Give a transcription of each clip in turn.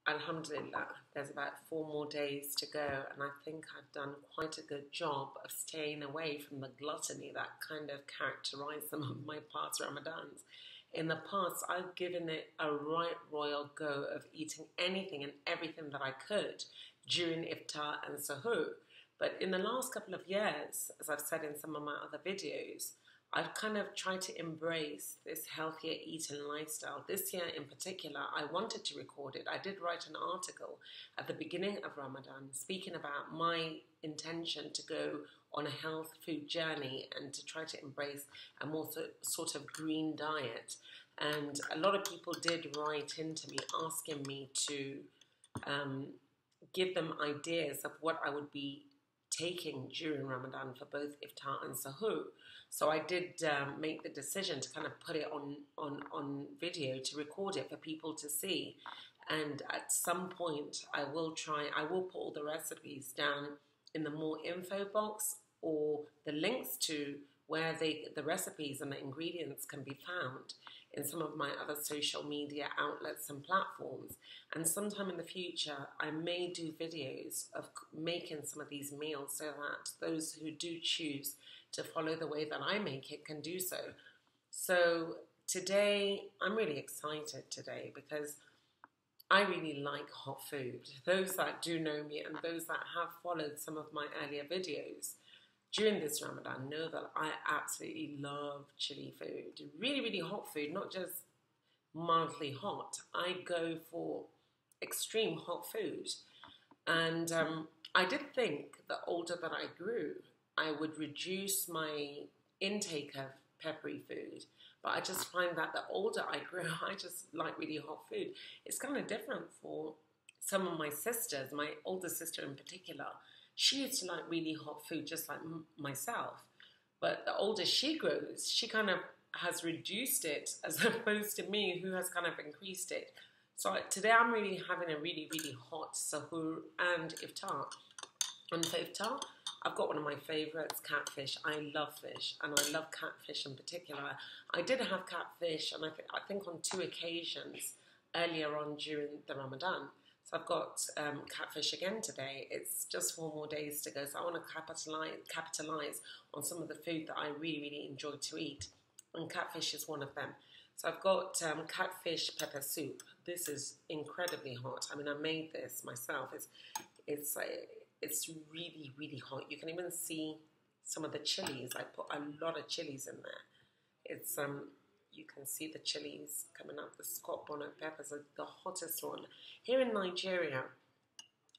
Alhamdulillah, there's about 4 more days to go, and I think I've done quite a good job of staying away from the gluttony that kind of characterized some of my past Ramadans. In the past, I've given it a right royal go of eating anything and everything that I could during Iftar and Sahoor. But in the last couple of years, as I've said in some of my other videos, I've kind of tried to embrace this healthier eating lifestyle. This year in particular, I wanted to record it. I did write an article at the beginning of Ramadan speaking about my intention to go on a health food journey and to try to embrace a more sort of green diet. And a lot of people did write into me asking me to give them ideas of what I would be taking during Ramadan for both Iftar and Sahoor. So I did make the decision to kind of put it on video, to record it for people to see. And at some point I will put all the recipes down in the more info box, or the links to where the recipes and the ingredients can be found in some of my other social media outlets and platforms. And sometime in the future, I may do videos of making some of these meals so that those who do choose to follow the way that I make it can do so. So today, I'm really excited today because I really like hot food. Those that do know me and those that have followed some of my earlier videos during this Ramadan know that I absolutely love chili food. Really, really hot food, not just mildly hot. I go for extreme hot food. And I did think the older that I grew, I would reduce my intake of peppery food. But I just find that the older I grew, I just like really hot food. It's kind of different for some of my sisters, my older sister in particular. She used to like really hot food just like myself. But the older she grows, she kind of has reduced it as opposed to me, who has kind of increased it. So today I'm really having a really, really hot Sahoor and Iftar. And for Iftar, I've got one of my favourites, catfish. I love fish, and I love catfish in particular. I did have catfish, and I think on 2 occasions earlier on during the Ramadan. So I've got catfish again today. It's just 4 more days to go, so I want to capitalise on some of the food that I really, really enjoy to eat, and catfish is one of them. So I've got catfish pepper soup. This is incredibly hot. I mean, I made this myself. It's really, really hot. You can even see some of the chilies. I put a lot of chilies in there. It's you can see the chilies coming up. The Scott bonnet peppers are the hottest one. Here in Nigeria,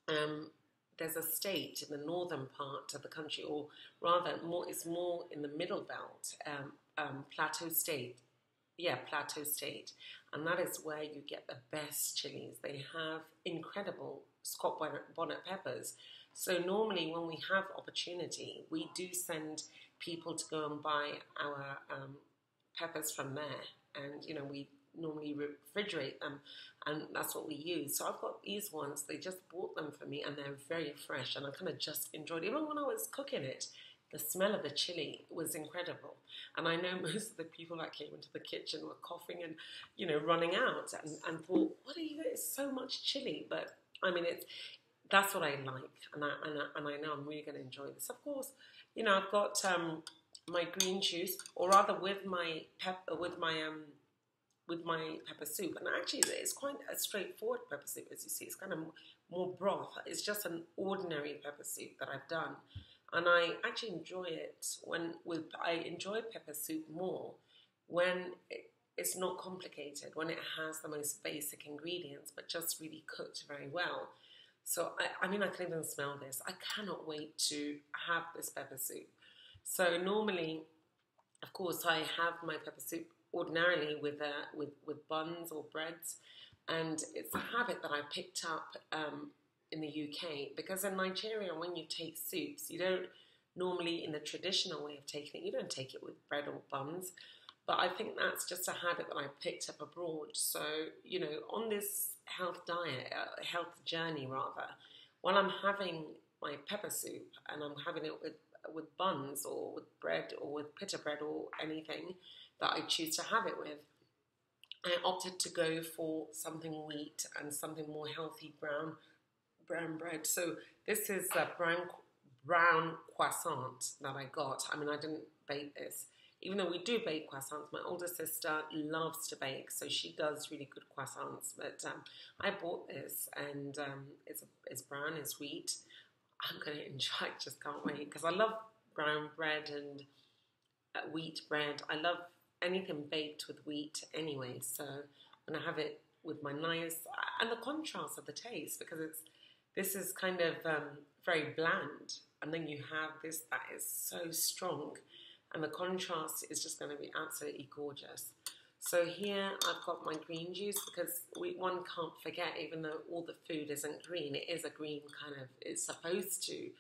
there's a state in the northern part of the country, or rather, it's more in the middle belt, Plateau State. Yeah, Plateau State. And that is where you get the best chilies. They have incredible Scott bonnet peppers. So normally when we have opportunity, we do send people to go and buy our peppers from there. And, you know, we normally refrigerate them, and that's what we use. So I've got these ones. They just bought them for me, and they're very fresh. And I kind of just enjoyed it. Even when I was cooking it, the smell of the chili was incredible. And I know most of the people that came into the kitchen were coughing and, you know, running out and thought, what are you, it's so much chili. But, I mean, that's what I like. And I know I'm really going to enjoy this. Of course, you know, I've got my green juice, or rather with my pepper soup. And actually, it's quite a straightforward pepper soup, as you see. It's kind of more broth. It's just an ordinary pepper soup that I've done. And I actually enjoy it I enjoy pepper soup more when it's not complicated, when it has the most basic ingredients, but just really cooked very well. So, I mean, I can even smell this. I cannot wait to have this pepper soup. So normally, of course, I have my pepper soup ordinarily with buns or breads. And it's a habit that I picked up in the UK, because in Nigeria, when you take soups, you don't normally, in the traditional way of taking it, you don't take it with bread or buns. But I think that's just a habit that I picked up abroad. So, you know, on this health diet, health journey rather, while I'm having my pepper soup and I'm having it with buns or with bread or with pita bread or anything that I choose to have it with, I opted to go for something wheat and something more healthy, brown bread. So this is a brown croissant that I got. I mean, I didn't bake this. Even though we do bake croissants, my older sister loves to bake, so she does really good croissants. But I bought this, and it's brown, it's wheat. I'm going to enjoy it, just can't wait, because I love brown bread and wheat bread. I love anything baked with wheat anyway, so I'm going to have it with my nice, and the contrast of the taste, because this is kind of very bland, and then you have this that is so strong, and the contrast is just going to be absolutely gorgeous. So here I've got my green juice, because one can't forget, even though all the food isn't green, it is a green kind of, it's supposed to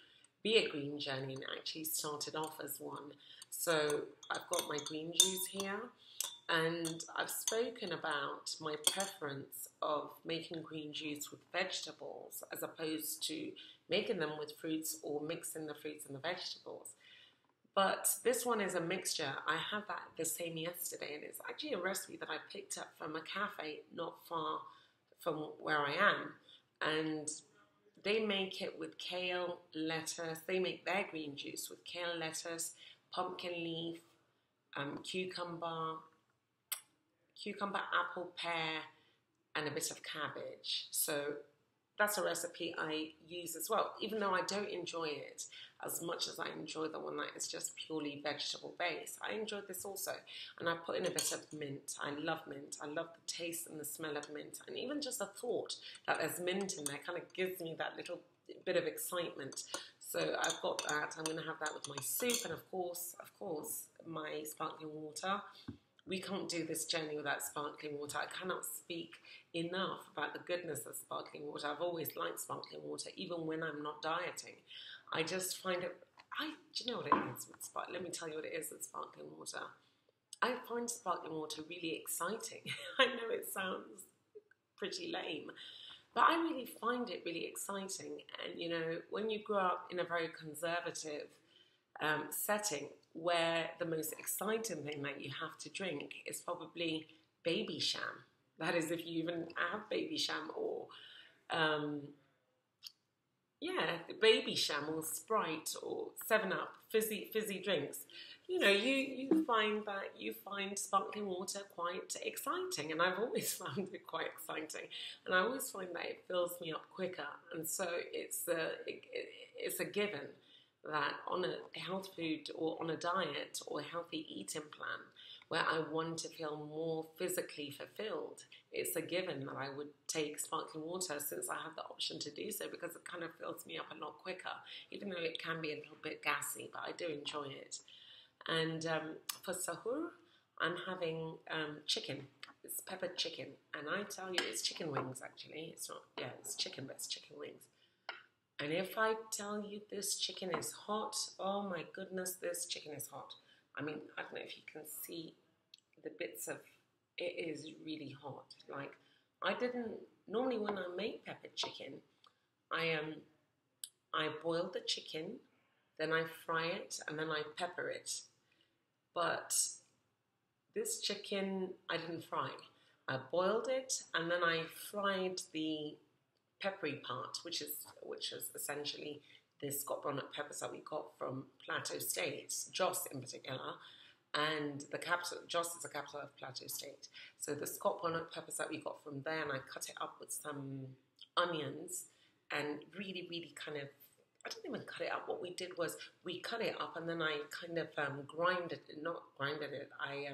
be a green journey, and it actually started off as one. So I've got my green juice here, and I've spoken about my preference of making green juice with vegetables as opposed to making them with fruits or mixing the fruits and the vegetables. But this one is a mixture. I had that the same yesterday, and it's actually a recipe that I picked up from a cafe not far from where I am. And they make it with kale, lettuce. They make their green juice with kale, lettuce, pumpkin leaf, cucumber, apple, pear, and a bit of cabbage. So that's a recipe I use as well, even though I don't enjoy it as much as I enjoy the one that is just purely vegetable based. I enjoyed this also, and I put in a bit of mint. I love mint. I love the taste and the smell of mint, and even just the thought that there's mint in there kind of gives me that little bit of excitement. So I've got that. I'm going to have that with my soup, and of course, my sparkling water. We can't do this journey without sparkling water. I cannot speak enough about the goodness of sparkling water. I've always liked sparkling water, even when I'm not dieting. I just find it, do you know what it is with let me tell you what it is with sparkling water. I find sparkling water really exciting. I know it sounds pretty lame, but I really find it really exciting. And, you know, when you grow up in a very conservative setting, where the most exciting thing that you have to drink is probably baby sham. That is, if you even have baby sham, or baby sham or Sprite or 7-Up, fizzy drinks. You know, you find sparkling water quite exciting, and I've always found it quite exciting, and I always find that it fills me up quicker, and so it's a given that on a health food or on a diet or a healthy eating plan where I want to feel more physically fulfilled, it's a given that I would take sparkling water, since I have the option to do so, because it kind of fills me up a lot quicker, even though it can be a little bit gassy, but I do enjoy it. And for Sahoor, I'm having chicken. It's peppered chicken, and I tell you, it's chicken wings actually. It's not, it's chicken, but it's chicken wings. And if I tell you this chicken is hot, oh my goodness, this chicken is hot. I mean, I don't know if you can see the bits of, it is really hot. Like, normally when I make peppered chicken, I boil the chicken, then I fry it, and then I pepper it. But this chicken, I didn't fry. I boiled it, and then I fried the peppery part, which is essentially the Scott bonnet peppers that we got from Plateau State, Jos in particular, and Jos is the capital of Plateau State. So the Scott bonnet peppers that we got from there, and I cut it up with some onions, and really, really kind of, I didn't even cut it up. What we did was we cut it up, and then I kind of I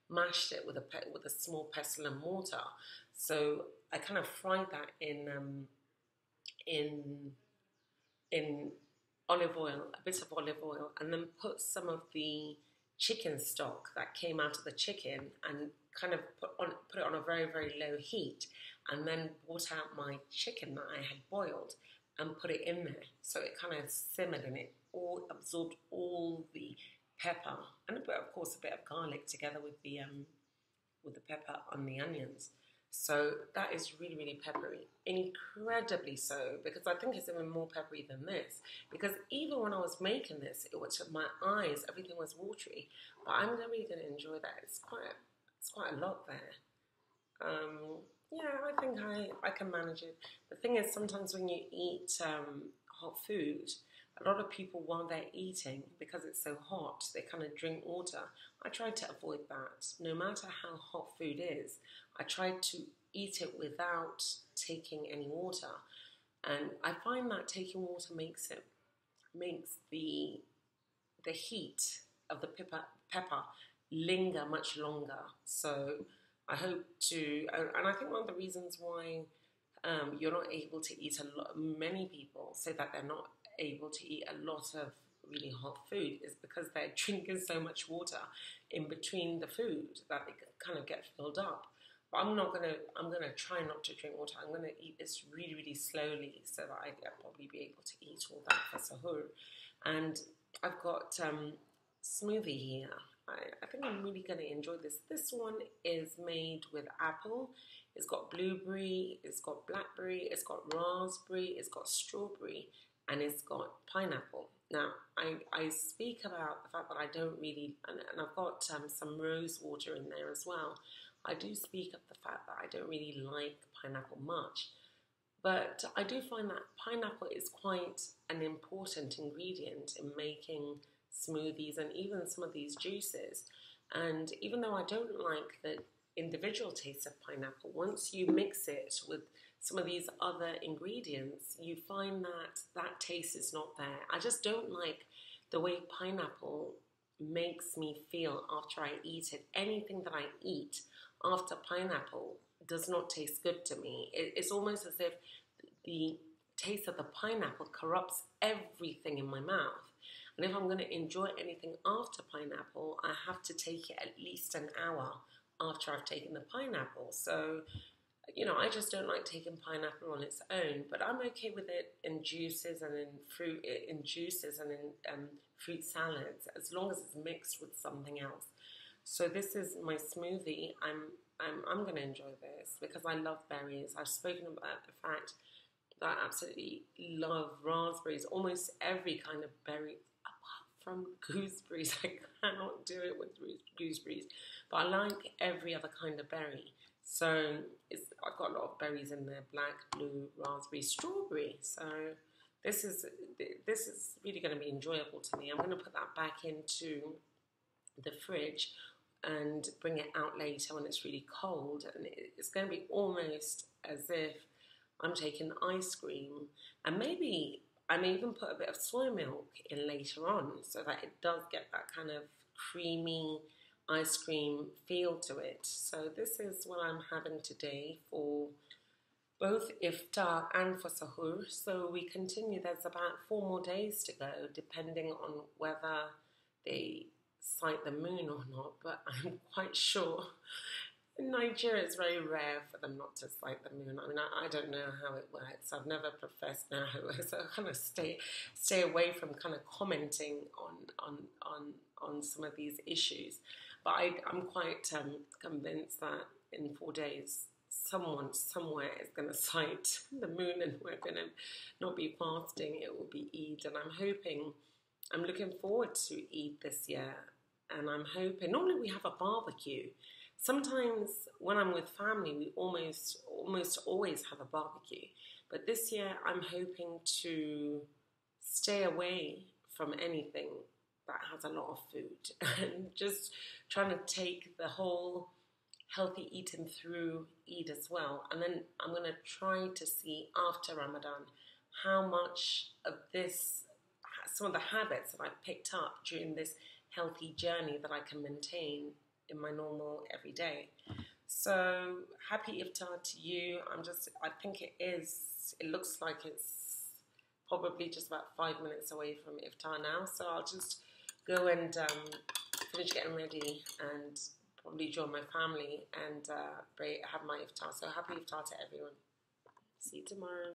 mashed it with a small pestle and mortar. So I kind of fried that in olive oil, a bit of olive oil, and then put some of the chicken stock that came out of the chicken and kind of put it on a very, very low heat, and then brought out my chicken that I had boiled and put it in there. So it kind of simmered, and it all absorbed all the pepper and of course a bit of garlic together with the pepper on the onions. So that is really, really peppery, incredibly so, because I think it's even more peppery than this, because even when I was making this, it was my eyes, everything was watery, but I'm really going to enjoy that. It's quite a lot there. Yeah, I think I can manage it. The thing is, sometimes when you eat hot food, a lot of people, while they're eating, because it's so hot, they kind of drink water. I try to avoid that. No matter how hot food is, I try to eat it without taking any water. And I find that taking water makes the heat of the pepper linger much longer. So I hope to, and I think one of the reasons why you're not able to eat a lot, many people say that they're not able to eat a lot of really hot food is because they're drinking so much water in between the food that they kind of get filled up. But I'm gonna try not to drink water. I'm gonna eat this really, really slowly so that I'll probably be able to eat all that for Sahoor. And I've got smoothie here. I think I'm really going to enjoy this. This one is made with apple. It's got blueberry, it's got blackberry, it's got raspberry, it's got strawberry, and it's got pineapple. Now, I speak about the fact that I don't really, and I've got some rose water in there as well. I do speak of the fact that I don't really like pineapple much. But I do find that pineapple is quite an important ingredient in making smoothies and even some of these juices. And even though I don't like the individual taste of pineapple, once you mix it with some of these other ingredients, you find that that taste is not there. I just don't like the way pineapple makes me feel after I eat it. Anything that I eat after pineapple does not taste good to me. It's almost as if the taste of the pineapple corrupts everything in my mouth. And if I'm going to enjoy anything after pineapple, I have to take it at least an hour after I've taken the pineapple. So, I just don't like taking pineapple on its own, but I'm okay with it in juices and in fruit salads, as long as it's mixed with something else. So this is my smoothie. I'm going to enjoy this because I love berries. I've spoken about the fact that I absolutely love raspberries, almost every kind of berry, apart from gooseberries. I cannot do it with gooseberries, but I like every other kind of berry. So I've got a lot of berries in there: black, blue, raspberry, strawberry. So this is really going to be enjoyable to me. I'm going to put that back into the fridge and bring it out later when it's really cold, and it's going to be almost as if I'm taking ice cream, and maybe I may even put a bit of soy milk in later on so that it does get that kind of creamy ice cream feel to it. So this is what I'm having today for both Iftar and for Sahoor. So we continue. There's about 4 more days to go, depending on whether they sight the moon or not, but I'm quite sure in Nigeria it's very rare for them not to sight the moon. I mean, I don't know how it works. I've never professed now how it works, so I kind of stay away from kind of commenting on some of these issues. But I'm quite convinced that in 4 days someone somewhere is going to sight the moon and we're going to not be fasting. It will be Eid, and I'm looking forward to Eid this year, and I'm hoping, normally we have a barbecue. Sometimes when I'm with family, we almost always have a barbecue. But this year I'm hoping to stay away from anything that has a lot of food and just trying to take the whole healthy eating through Eid as well. And then I'm going to try to see after Ramadan how much of this, some of the habits that I've picked up during this healthy journey that I can maintain in my normal everyday. So happy Iftar to you. I think it looks like it's probably just about 5 minutes away from Iftar now. So I'll just go and finish getting ready and probably join my family and have my Iftar. So happy Iftar to everyone. See you tomorrow.